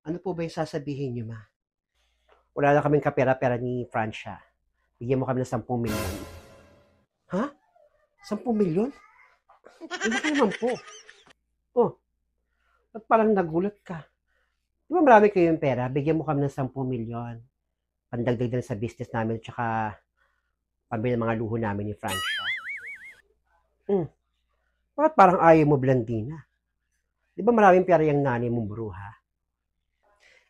Ano po ba yung sasabihin niyo, ma? Wala na kaming kapera-pera ni Francia. Bigyan mo kami ng 10 milyon. Ha? 10 milyon? Ang laki naman po. Oh, ba't parang nagulat ka? Di ba marami kayong pera? Bigyan mo kami ng 10 milyon. Pandagdag din sa business namin at saka pambili ng mga luho namin ni Francia. Hmm, bakit parang ayaw mo, Blandina? Di ba maraming pera yung nanay mong bruha?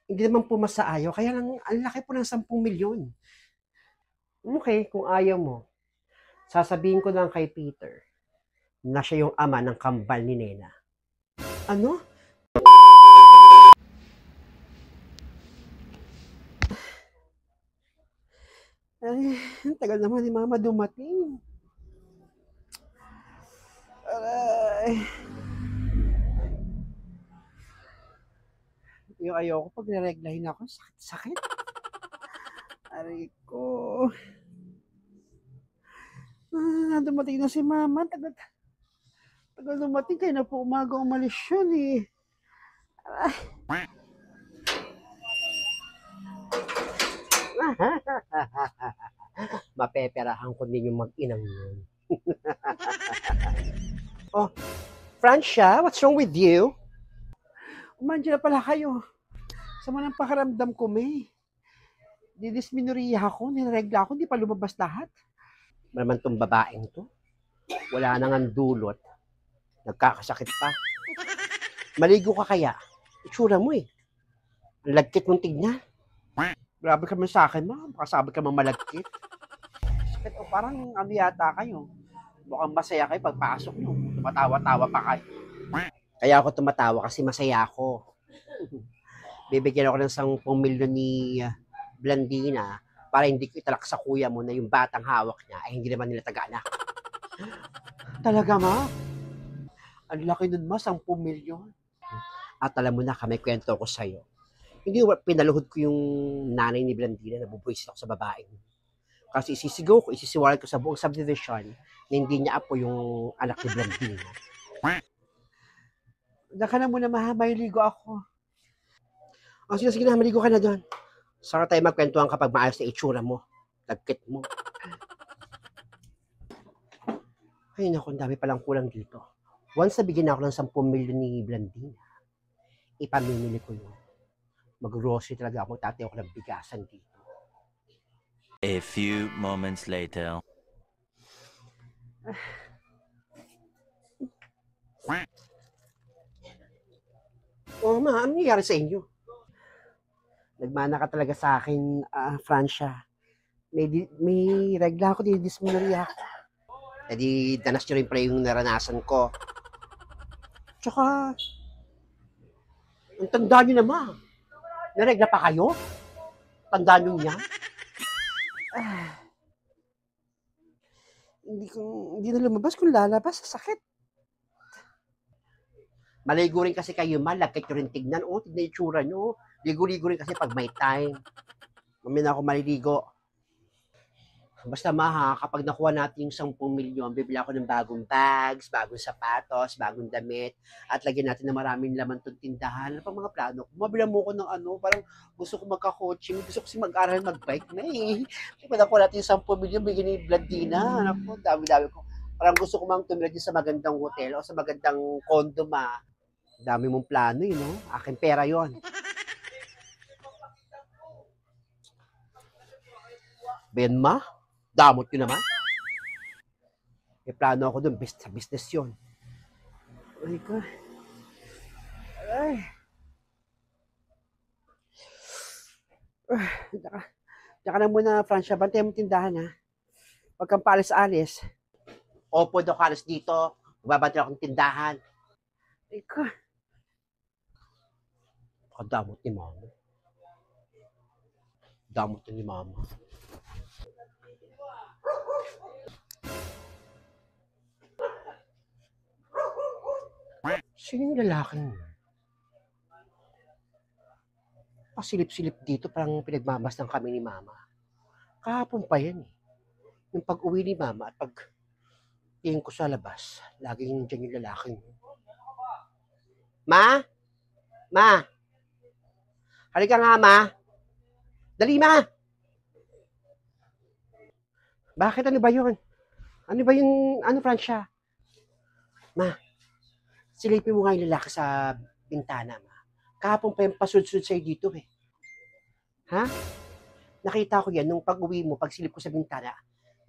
Hindi naman po masaayaw, kaya lang ang laki po ng 10 milyon. Okay, kung ayaw mo, sasabihin ko lang kay Peter na siya yung ama ng kambal ni Nena. Ano? Ay, ang tagal naman ni Mama dumating. Aray. Yung ayoko pag nireglahin ako, sakit-sakit. Aray ko. Dumating na si Mama. Tagal dumating, kaya na po umaga umalis yun eh. Aray. Mapeperahan ko din yung mag-inang yun. Oh, Francia, what's wrong with you? Umandiyan na pala kayo. Sama ng pakaramdam ko, May. Didisminoriya ako, niregla ako, hindi pa lumabas lahat. Naman tong babaeng to. Wala nang ang dulot. Nagkakasakit pa. Maligo ka kaya? Itsura mo eh. Ang lagkit mong tignan. Grabe ka man sa akin, ma. Baka sabi ka man malagkit. Sakit o parang ano yata kayo. Mukhang masaya kayo pagpasok nyo. Tumatawa-tawa pa kayo. Kaya ako tumatawa kasi masaya ako. Bibigyan ako ng 10 milyon ni Blandina para hindi ko italak sa kuya mo na yung batang hawak niya ay hindi naman nila taga-anak. Talaga, ma? Ang laki nun, ma, 10 milyon. At alam mo na, kami kwento ko sa'yo. Hindi pinaluhod ko yung nanay ni Blandina na bubuisit ako sa babaeng. Kasi isisigaw ko, isisiwalat ko sa buong subdivision na hindi niya apo yung anak ni Blandina. Daka na muna, ma, may ligo ako. O sige, sige na, maligo ka na doon. Saka tayo magkwentuhan kapag maayos na itsura mo. Lagkit mo. Ay, naku, ang dami palang kulang dito. Once na bigyan ako ng 10 milyon ni Blandina, ipamimili ko yun. Mag-grocery talaga ako, tatay ako ng bigasan dito. A few moments later. Oh, ma, ano nangyayari sa inyo? Nagmana ka talaga sa akin, Francia. May regla ako, dinidisminarya ako. E di, danas nyo rin pala yung naranasan ko. Tsaka, ang tanda nyo naman. Naregla pa kayo? Tanda nyo niya? Hindi na lumabas kung lalabas. Sakit. Maligo rin kasi kayo, malagkit nyo rin tignan. Oh, tignan yung tsura nyo. Ligo-ligo rin kasi pag may time. Mamaya na ako maliligo. Basta maha, kapag nakuha natin yung 10 milyon, bibili ako ng bagong bags, bagong sapatos, bagong damit, at lagyan natin ng maraming laman itong tindahan. Ano pa mga plano ko? Mabila mo ko ng ano, parang gusto ko magka-coaching, gusto ko kasi mag-aral mag-bike na eh. Kapag nakuha natin yung 10 milyon, bigyan ni Blandina. Ako, dami-dami ko. Parang gusto ko mang tumira sa magandang hotel o sa magandang condo, ma. Dami mong plano eh, no? Aking pera yon. Ben, ma? Damot yun naman. May plano ako dun, sa business yun. Ay ko. Ay. Diyan ka na muna, Francia. Bantay mo tindahan, ha? Huwag kang paalis-alis. Opo daw kalis dito. Magbabantay akong tindahan. Ay ko. Kadamot ni mama. Damot ni mama. Sino yung lalaking yun? Pasilip-silip dito, parang pinagmamasdan kami ni mama. Kahapon pa yan eh. Yung pag-uwi ni mama at pag tingin ko sa labas, laging dyan yung lalaking. Ma? Ma? Halika nga, ma. Dali, ma. Bakit? Ano ba yun? Ano ba yung, Francia? Ma, silipin mo nga yung lalaki sa bintana, ma. Kahapon pa yung pasud-sud sa'yo dito, eh. Ha? Nakita ko yan nung pag-uwi mo, pag-silip ko sa bintana.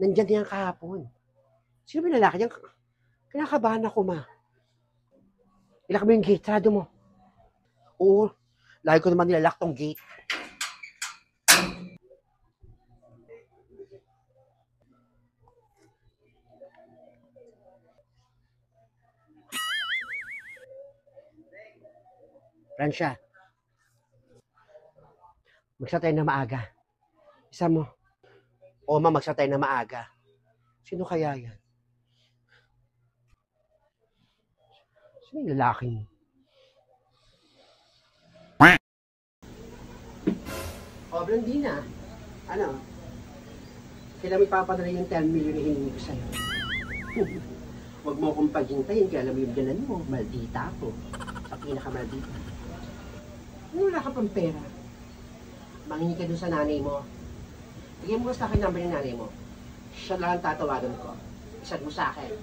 Nandyan yan kahapon. Sino ba yung lalaki yan? Kinakabahan ako, ma. Ilak mo yung gate, sarado mo. Oo, lagi ko naman nilalak tong gate. Francia, magsa tayo na maaga. Isa mo. O ma, magsa tayo na maaga. Sino kaya yan? Sino yung lalaki mo? O, Blandina. Ano? Kailan mo ipapadala yung 10 million na hiningi ko sa'yo? Huwag mo akong paghintayin, kaya alam mo yung ganan mo. Maldita ako. Sa pinakamaldita. Wala ka pang pera. Mangingi ka dun sa nanay mo. Bigyan mo sa akin number ng nanay mo. Siya lang ang tatawagan ko. Isad mo sa akin.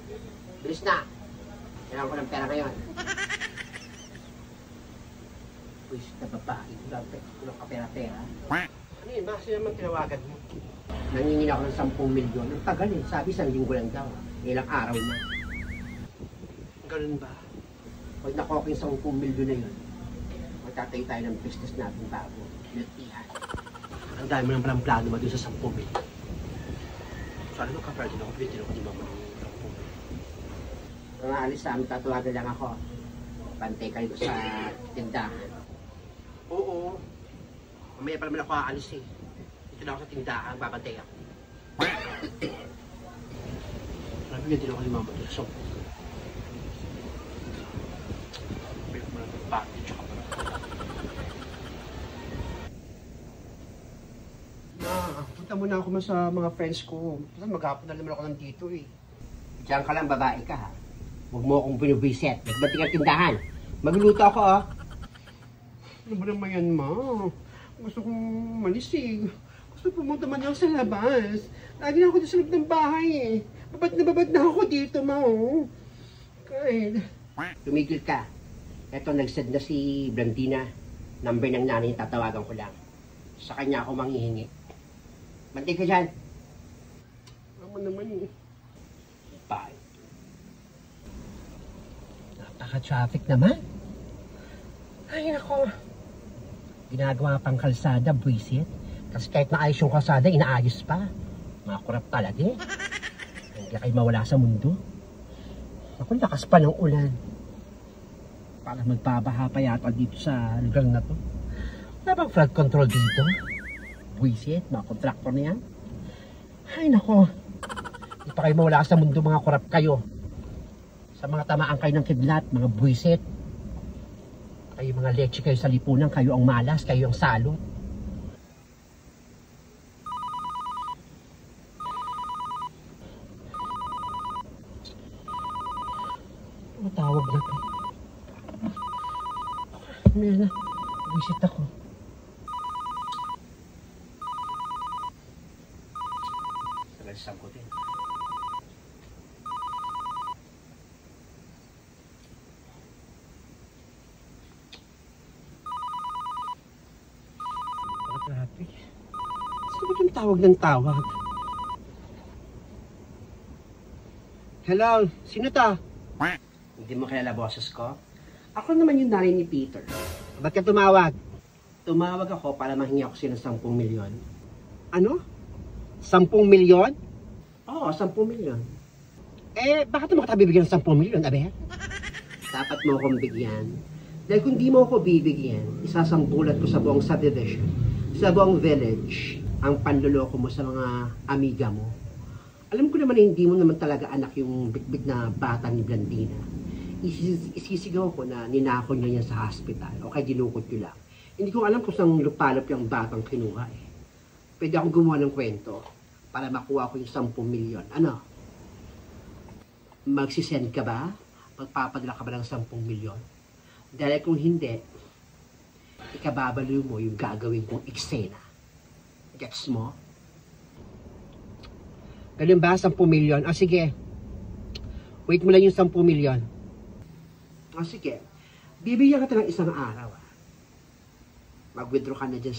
Bilis na. Kailangan ko ng pera ngayon. Wish na babae. Kulang ka pera-pera. Ano yun? Bakit naman tinawagan mo? Nangingin ako ng 10 milyon. Ang tagal eh. Sabi 1 linggo lang daw. Ilang araw na. Ganun ba? Pag nakuha ko yung 10 milyon na yun, magtatayo tayo ng business natin bago. Miltihan. Ang dami mo ng palang plano ba doon sa 10 milyon? So alam mo ka, pwede na ako, pwede ako di mama ng 10 milyon. Kung aalis sa amin, tatawagan lang ako. Pantay kayo sa tindahan. Oo. Mamaya pa naman ako aalis eh. Dito na ako sa tindahan, babantay ako. Sabi nga din ako ni mama doon sa 10 milyon. Punta muna ako sa mga friends ko. Kasi maghapon na naman ako nandito eh. Diyan ka lang, babae ka ha. Huwag mo akong binubiset. Nagbating ang tindahan. Magluluto ako ah. Ano ba naman yan, ma? Gusto kong malis eh. Gusto pumunta man lang sa labas. Lagi na ako sa loob ng bahay eh. Babad na ako dito, ma oh. Kahit. Tumigil ka. Eto, nag-send na si Blandina. Number ng nanay, tatawagan ko lang. Sa kanya ako manghihingi. Bantay ka dyan. Ako naman eh. Bye. Napaka-traffic naman. Ay, nako. Ginagawa pang kalsada, buwisit. Kasi kahit naayos yung kalsada, inaayos pa. Mga kurap talaga eh. Hindi kayo mawala sa mundo. Ako, lakas pa ng ulan. Parang magbabaha pa yata dito sa lugar na to. Wala bang flood control dito? Buwisit, mga kontraktor na yan. Ay nako, hindi pa kayo mawala sa mundo, mga korap kayo. Sa mga tamaan kayo ng kidlat, mga buwisit. Kayo mga leche kayo sa lipunan, kayo ang malas, kayo ang salot. Ano tawag na to? May na, buwisit ako. Sagutin. Traffic. Sino ba yung tawag ng tawag? Hello? Sino to? Hindi mo kilala boses ko? Ako naman yung nanay ni Peter. Ba't ka tumawag? Tumawag ako para mahingi ako sila ng 10 milyon. Ano? 10 milyon? Oo, 10 milyon. Eh, bakit mo kita bibigyan ng 10 milyon, abe? Dapat mo akong bigyan. Dahil kung di mo ako bibigyan, isasambulat ko sa buong subdivision, sa buong village, ang panluloko mo sa mga amiga mo. Alam ko naman na hindi mo naman talaga anak yung big na bata ni Blandina. Isisigaw ko na ninako niya yan sa hospital o kaya dinukot nyo lang. Hindi ko alam kung saan lupalop yung batang kinuha eh. Pwede akong gumawa ng kwento para makuha ko yung 10 milyon. Ano? Magsisend ka ba? Magpapadala ka ba ng 10 milyon? Dahil kung hindi, ikababaliw mo yung gagawin kong eksena. Gets mo? Ganun ba? 10 milyon? Ah, sige. Wait mo lang yung 10 milyon. Ah, sige. Bibigyan ka ng isang araw. Mag-withdraw ka na dyan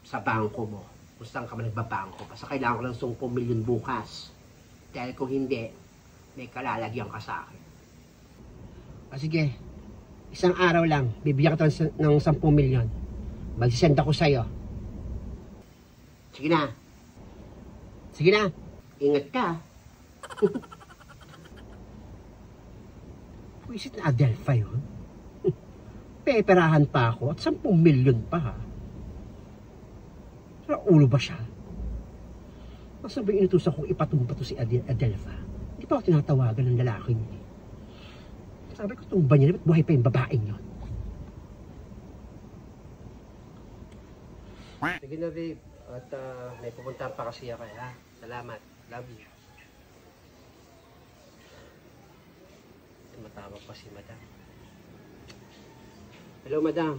sa bangko mo. Kung saan ka man nagbabangko. Basta kailangan ko lang 10 milyon bukas. Dahil kung hindi, may kalalagyan ka sa akin. Ah, sige. Isang araw lang. Bibigyan ka ng 10 milyon. Magsisend ako sa'yo. Sige na. Sige na. Ingat ka. Puisit na Adelpha yun. Peperahan pa ako at 10 milyon pa ha. Sa ulo ba siya? Basta ba inutusan kong ipatumba to si Adelpha? Hindi pa ako tinatawagan ng lalaki niya. Sabi ko, tumba niya naman, buhay pa yung babaeng yun. Sige na, babe. At may pupunta pa kasi ako, ha? Salamat. Love you. Tumatawag pa si madam. Hello, madam.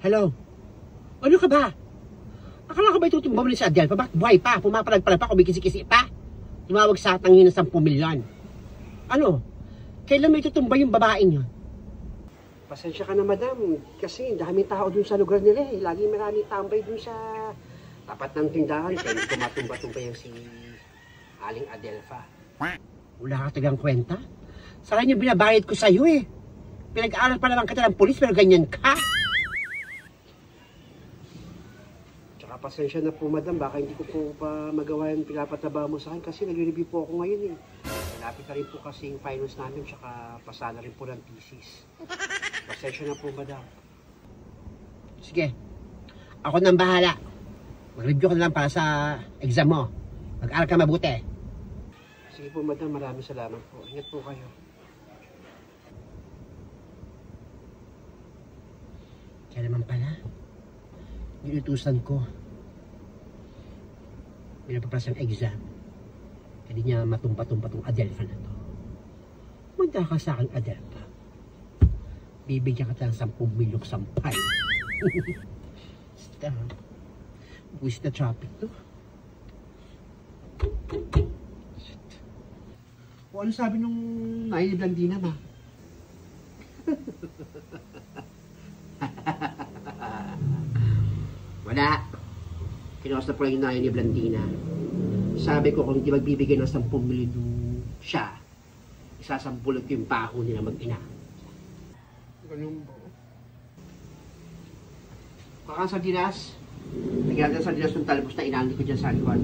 Hello. Ano ka ba? Akala ko ba itutumba mo ni sa Adelpha? Bakit buhay pa? Pumapalag-palag pa? Kumikisi-kisi pa? Tumawag sa tangin ng 10 milyon. Ano? Kailan mo itutumba yung babaeng yun? Pasensya ka na, madam. Kasi daming tao dun sa lugar nila eh. Lagi maraming tambay dun sa tapat ng tindahan. Kaya tumatumba-tumba yung si Aling Adelpha. Wala ka tagang kwenta? Saan yung binabayad ko sa'yo eh? Pinag-aaral pa naman kita ng polis pero ganyan ka? Tsaka pasensya na po, madam. Baka hindi ko po pa magawa yung pinapataba mo sa akin kasi nag-review po ako ngayon eh. Malapit na rin po kasi yung finals namin tsaka pasana rin po ng thesis. Pasensya na po, madam. Sige. Ako nang bahala. Mag-review ka na lang para sa exam mo. Mag-aaral ka mabuti. Sige po, madam. Maraming salamat po. Ingat po kayo. Kaya naman pala, inutusan ko. Pinapapras ang exam. Hindi niya matumpa-tumpa tong Adelpha na to. Manda ka sa akin, Adelpha. Bibigyan ka ng 10 milyong sampay. Basta, buwis na traffic to. O ano sabi nung Nay ni Blandina ba? Wala. Kinuha po lang yung Nay ni Blandina. Sabi ko kung hindi magbibigay ng 10 milyon siya, isasampulot ko yung baho nila mag-ina. Ganun ba? Kakang sardinas. Nagyan natin sardinas ng talbos na inandi ko dyan sa likod.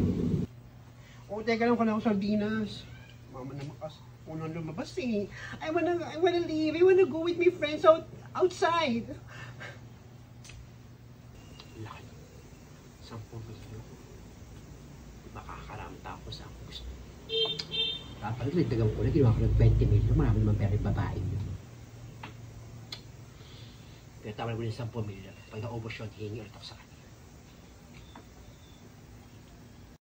O, teka lang ko na ako sardinas. Mama naman kasi unang lumabas eh. I wanna leave. I wanna go with my friends outside. Laki. 10 milyon. Makakaramta ako sa akong gusto. Dapat nagdagang ko na, ginawa ko ng 20 milyon. Marami naman pera yung babaeng yun. Kaya tama na mo ng 10 milyon. Pag naubos yun, hihingi ulit ako sa kanya.